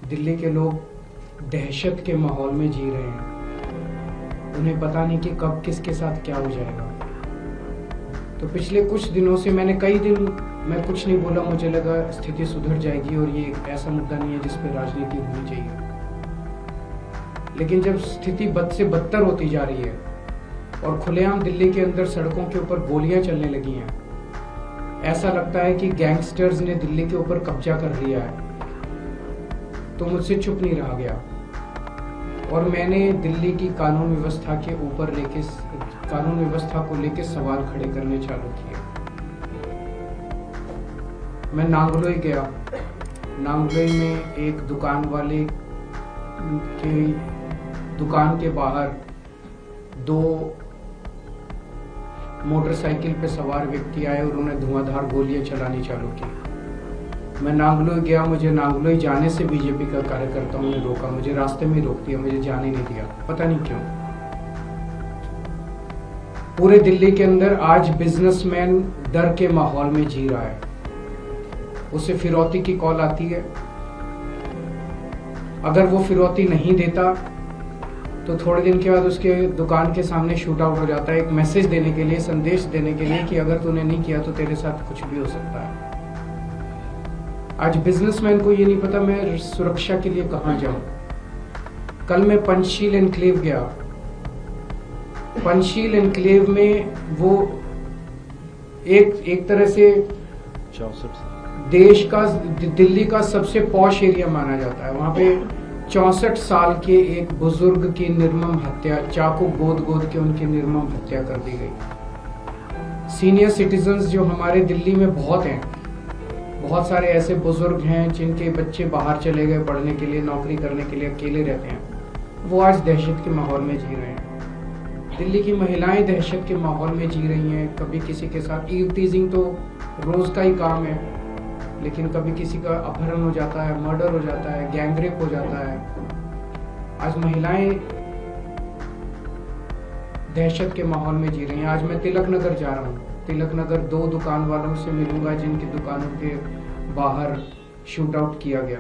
दिल्ली के लोग दहशत के माहौल में जी रहे हैं। उन्हें पता नहीं कि कब किसके साथ क्या हो जाएगा। तो पिछले कुछ दिनों से कई दिन मैं कुछ नहीं बोला। मुझे लगा स्थिति सुधर जाएगी और ये एक ऐसा मुद्दा नहीं है जिस पर राजनीति होनी चाहिए। लेकिन जब स्थिति बद से बदतर होती जा रही है और खुलेआम दिल्ली के अंदर सड़कों के ऊपर गोलियां चलने लगी हैं, ऐसा लगता है कि गैंगस्टर्स ने दिल्ली के ऊपर कब्जा कर लिया है, तो मुझसे चुप नहीं रहा गया और मैंने दिल्ली की कानून व्यवस्था को लेके सवाल खड़े करने चालू किए। मैं नांगलोई गया। नांगलोई में एक दुकान वाले के दुकान के बाहर 2 मोटरसाइकिल पे सवार व्यक्ति आए और उन्होंने धुआंधार गोलियां चलानी चालू की। मैं नांगलोई गया। मुझे नांगलोई जाने से बीजेपी का कार्यकर्ताओं ने रोका। मुझे रास्ते में रोक दिया, मुझे जाने नहीं दिया, पता नहीं क्यों। पूरे दिल्ली के अंदर आज बिजनेसमैन डर के माहौल में जी रहा है। उसे फिरौती की कॉल आती है। अगर वो फिरौती नहीं देता तो थोड़े दिन के बाद उसके दुकान के सामने शूट आउट हो जाता है, एक मैसेज देने के लिए, संदेश देने के लिए कि अगर तूने नहीं किया तो तेरे साथ कुछ भी हो सकता है। आज बिजनेसमैन को ये नहीं पता मैं सुरक्षा के लिए कहां जाऊं। कल मैं पंचशील एनक्लेव गया। पंचशील एनक्लेव में वो एक तरह से देश का, दिल्ली का सबसे पॉश एरिया माना जाता है। वहां पे 64 साल के एक बुजुर्ग की निर्मम हत्या, चाकू गोद के उनकी निर्मम हत्या कर दी गई। सीनियर सिटीजन्स जो हमारे दिल्ली में बहुत हैं, बहुत सारे ऐसे बुजुर्ग हैं जिनके बच्चे बाहर चले गए पढ़ने के लिए, नौकरी करने के लिए, अकेले रहते हैं, वो आज दहशत के माहौल में जी रहे हैं। दिल्ली की महिलाएं दहशत के माहौल में जी रही हैं। कभी किसी के साथ ईव टीजिंग तो रोज का ही काम है, लेकिन कभी किसी का अपहरण हो जाता है, मर्डर हो जाता है, गैंगरेप हो जाता है। आज महिलाएं दहशत के माहौल में जी रही हैं। आज मैं तिलक नगर जा रहा हूँ। तिलक नगर 2 दुकान वालों से मिलूंगा जिनकी दुकानों के बाहर शूट आउट किया गया।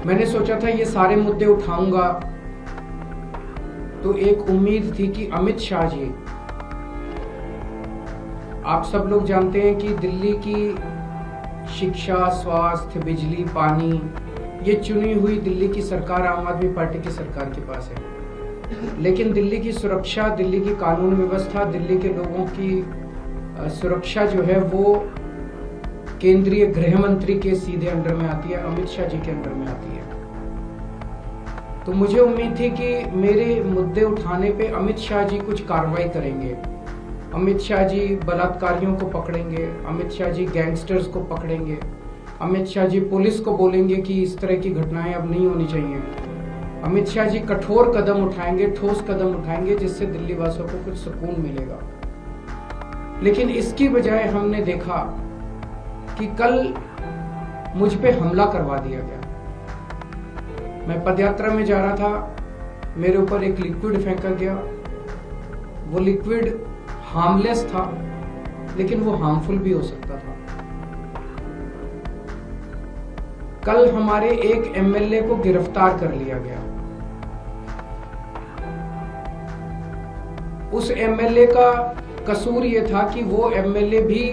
मैंने सोचा था ये सारे मुद्दे उठाऊंगा तो एक उम्मीद थी कि अमित शाह जी, आप सब लोग जानते हैं कि दिल्ली की शिक्षा, स्वास्थ्य, बिजली, पानी, ये चुनी हुई दिल्ली की सरकार आम आदमी पार्टी की सरकार के पास है। लेकिन दिल्ली की सुरक्षा, दिल्ली की कानून व्यवस्था, दिल्ली के लोगों की सुरक्षा जो है वो केंद्रीय गृह मंत्री के सीधे अंडर में आती है, अमित शाह जी के अंडर में आती है। तो मुझे उम्मीद थी कि मेरे मुद्दे उठाने पे अमित शाह जी कुछ कार्रवाई करेंगे। अमित शाह जी बलात्कारियों को पकड़ेंगे, अमित शाह जी गैंगस्टर्स को पकड़ेंगे, अमित शाह जी पुलिस को बोलेंगे कि इस तरह की घटनाएं अब नहीं होनी चाहिए। अमित शाह जी कठोर कदम उठाएंगे, ठोस कदम उठाएंगे, जिससे दिल्ली वासियों को कुछ सुकून मिलेगा। लेकिन इसकी बजाय हमने देखा कि कल मुझ पे हमला करवा दिया गया। मैं पदयात्रा में जा रहा था, मेरे ऊपर एक लिक्विड फेंका गया। वो लिक्विड हार्मलेस था, लेकिन वो हार्मफुल भी हो सकता था। कल हमारे एक एमएलए को गिरफ्तार कर लिया गया। उस एमएलए का कसूर ये था कि वो एमएलए भी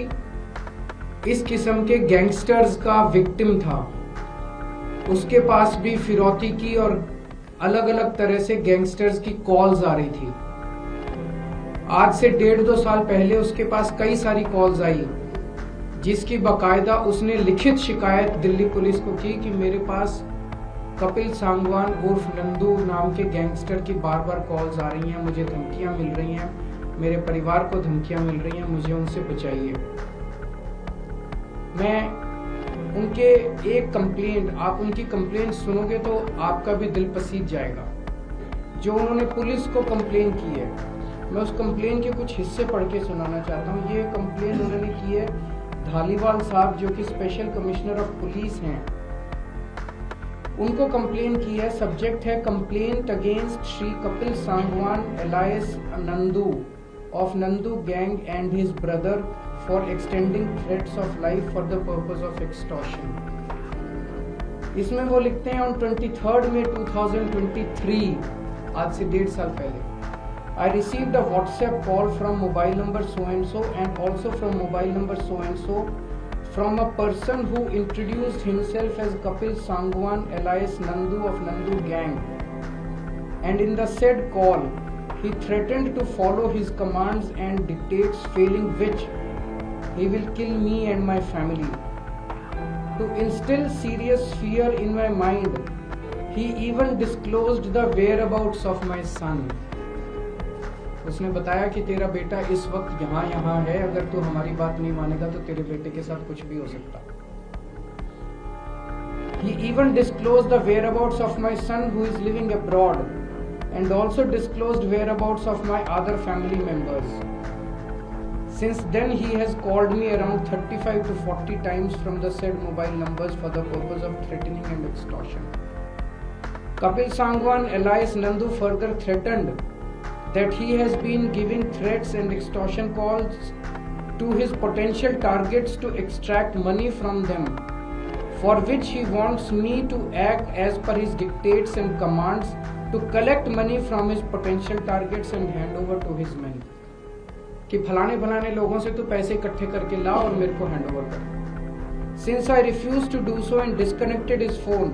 इस किस्म के गैंगस्टर्स का विक्टिम था। उसके पास भी फिरौती की और अलग अलग तरह से गैंगस्टर्स की कॉल्स आ रही थी। आज से 1.5-2 साल पहले उसके पास कई सारी कॉल्स आई, जिसकी बाकायदा उसने लिखित शिकायत दिल्ली पुलिस को की कि मेरे पास कपिल सांगवान उर्फ नंदू नाम के गैंगस्टर की बार बार कॉल्स आ रही हैं, मुझे धमकियां मिल रही हैं, मेरे परिवार को धमकियां मिल रही हैं, मुझे उनसे बचाइए। मैं उनके एक कंप्लेंट, आप उनकी कंप्लेंट सुनोगे तो आपका भी दिल पसीज जाएगा। जो उन्होंने पुलिस को कंप्लेन की है, मैं उस कंप्लेन के कुछ हिस्से पढ़ के सुनाना चाहता हूँ। ये कंप्लेन उन्होंने की है धालीवाल साहब, जो कि स्पेशल कमिश्नर ऑफ पुलिस हैं, उनको कंप्लेन की है। सब्जेक्ट है complaint against Shri Kapil Sangwan alliance Nandu of Nandu gang and his brother for extending threats of life for the purpose of extortion. इसमें वो लिखते हैं ऑन 23 मई 2023, आज से 1.5 साल पहले, I received a WhatsApp call from mobile number so and so and also from mobile number so and so from a person who introduced himself as Kapil Sangwan alias Nandu of Nandu Gang, and in the said call he threatened to follow his commands and dictates, failing which he will kill me and my family. To instill serious fear in my mind, he even disclosed the whereabouts of my son. उसने बताया कि तेरा बेटा इस वक्त यहाँ है, अगर तू हमारी बात नहीं मानेगा तो तेरे बेटे के साथ कुछ भी हो सकता। He even disclosed the whereabouts of my son who is living abroad and also disclosed whereabouts of my other family members. Since then he has called me around 35 to 40 times from the said mobile numbers for the purpose of threatening and extortion. Kapil Sangwan alias Nandu further threatened that he has been giving threats and extortion calls to his potential targets to extract money from them, for which he wants me to act as per his dictates and commands to collect money from his potential targets and hand over to his men. कि फलाने फलाने लोगों से तू पैसे इकट्ठे करके ला और मेरे को हैंड ओवर कर। Since I refused to do so and disconnected his phone,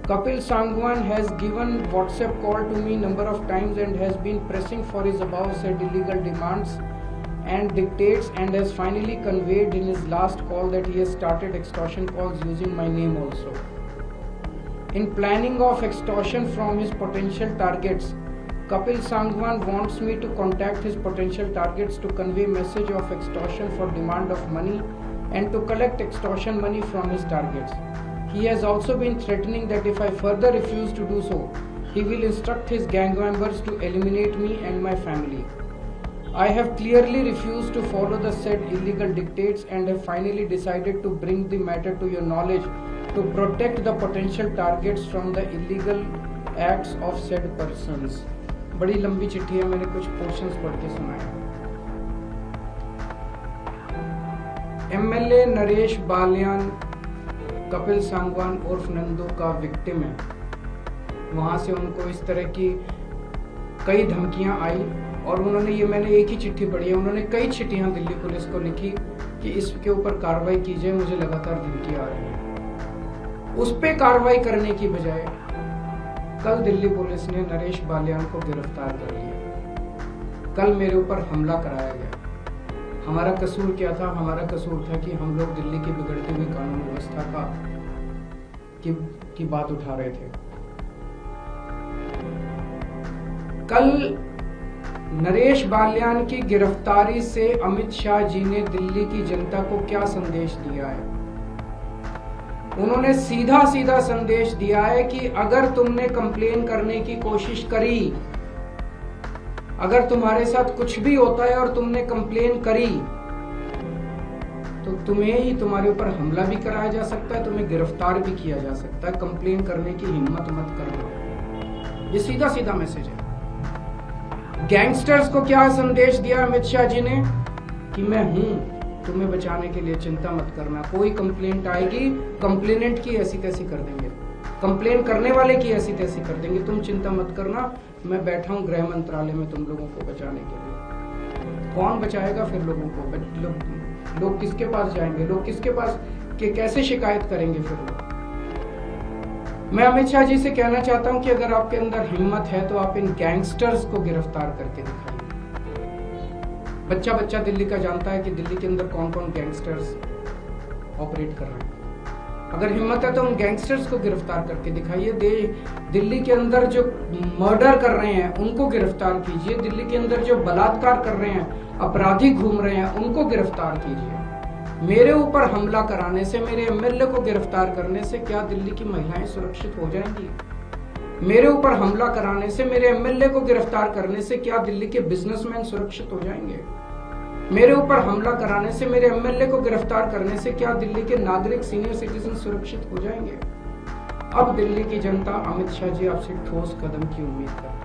Kapil Sangwan has given WhatsApp call to me number of times and has been pressing for his above said illegal demands and dictates, and has finally conveyed in his last call that he has started extortion calls using my name also. In planning of extortion from his potential targets, Kapil Sangwan wants me to contact his potential targets to convey message of extortion for demand of money and to collect extortion money from his targets. He has also been threatening that if I further refuse to do so, he will instruct his gang members to eliminate me and my family. I have clearly refused to follow the said illegal dictates and have finally decided to bring the matter to your knowledge to protect the potential targets from the illegal acts of said persons. बड़ी लंबी चिट्ठी है, मैंने कुछ portions पढ़ के सुनाए। MLA Naresh Balyan Kapil Sangwan उर्फ नंदू का विक्टिम है। वहां से उनको इस तरह की कई धमकियां आई और उन्होंने, ये मैंने एक ही चिट्ठी पढ़ी है, उन्होंने कई चिट्ठियां दिल्ली पुलिस को लिखी कि इसके ऊपर कार्रवाई कीजिए, मुझे लगातार धमकी आ रही है। उस पे कार्रवाई करने की बजाय कल दिल्ली पुलिस ने नरेश बालियान को गिरफ्तार कर लिया। कल मेरे ऊपर हमला कराया गया। हमारा कसूर क्या था? हमारा कसूर था कि हम लोग दिल्ली की बिगड़ती हुई कानून व्यवस्था का की बात उठा रहे थे। कल नरेश बालियान की गिरफ्तारी से अमित शाह जी ने दिल्ली की जनता को क्या संदेश दिया है? उन्होंने सीधा सीधा संदेश दिया है कि अगर तुमने कंप्लेन करने की कोशिश करी, अगर तुम्हारे साथ कुछ भी होता है और तुमने कंप्लेन करी, तो तुम्हें ही तुम्हारे ऊपर हमला भी कराया जा सकता है, तुम्हें गिरफ्तार भी किया जा सकता है। कंप्लेन करने की हिम्मत मत करना। ये सीधा सीधा मैसेज है। गैंगस्टर्स को क्या संदेश दिया अमित शाह जी ने कि मैं हूं तुम्हें बचाने के लिए, चिंता मत करना। कोई कंप्लेंट आएगी, कंप्लेनेंट की ऐसी तैसी कर देंगे, कंप्लेन करने वाले की ऐसी तैसी कर देंगे, तुम चिंता मत करना, मैं बैठा हूं गृह मंत्रालय में तुम लोगों को बचाने के लिए। कौन बचाएगा फिर लोगों को? लोग किसके पास जाएंगे? लोग किसके पास कैसे शिकायत करेंगे फिर लोग? मैं अमित शाह जी से कहना चाहता हूं कि अगर आपके अंदर हिम्मत है तो आप इन गैंगस्टर्स को गिरफ्तार करके दिखाइए। बच्चा बच्चा दिल्ली का जानता है कि दिल्ली के अंदर कौन कौन गैंगस्टर्स ऑपरेट कर रहे हैं। अगर हिम्मत है तो उन गैंगस्टर्स को गिरफ्तार करके दिखाइए। दिल्ली के अंदर जो मर्डर कर रहे हैं उनको गिरफ्तार कीजिए। दिल्ली के अंदर जो बलात्कार कर रहे हैं, अपराधी घूम रहे हैं, उनको गिरफ्तार कीजिए। मेरे ऊपर हमला कराने से, मेरे एमएलए को गिरफ्तार करने से क्या दिल्ली की महिलाएं सुरक्षित हो जाएंगी? मेरे ऊपर हमला कराने से, मेरे एमएलए को गिरफ्तार करने से क्या दिल्ली के बिजनेसमैन सुरक्षित हो जाएंगे? मेरे ऊपर हमला कराने से, मेरे एमएलए को गिरफ्तार करने से क्या दिल्ली के नागरिक, सीनियर सिटीजन सुरक्षित हो जाएंगे? अब दिल्ली की जनता अमित शाह जी आपसे ठोस कदम की उम्मीद करती है।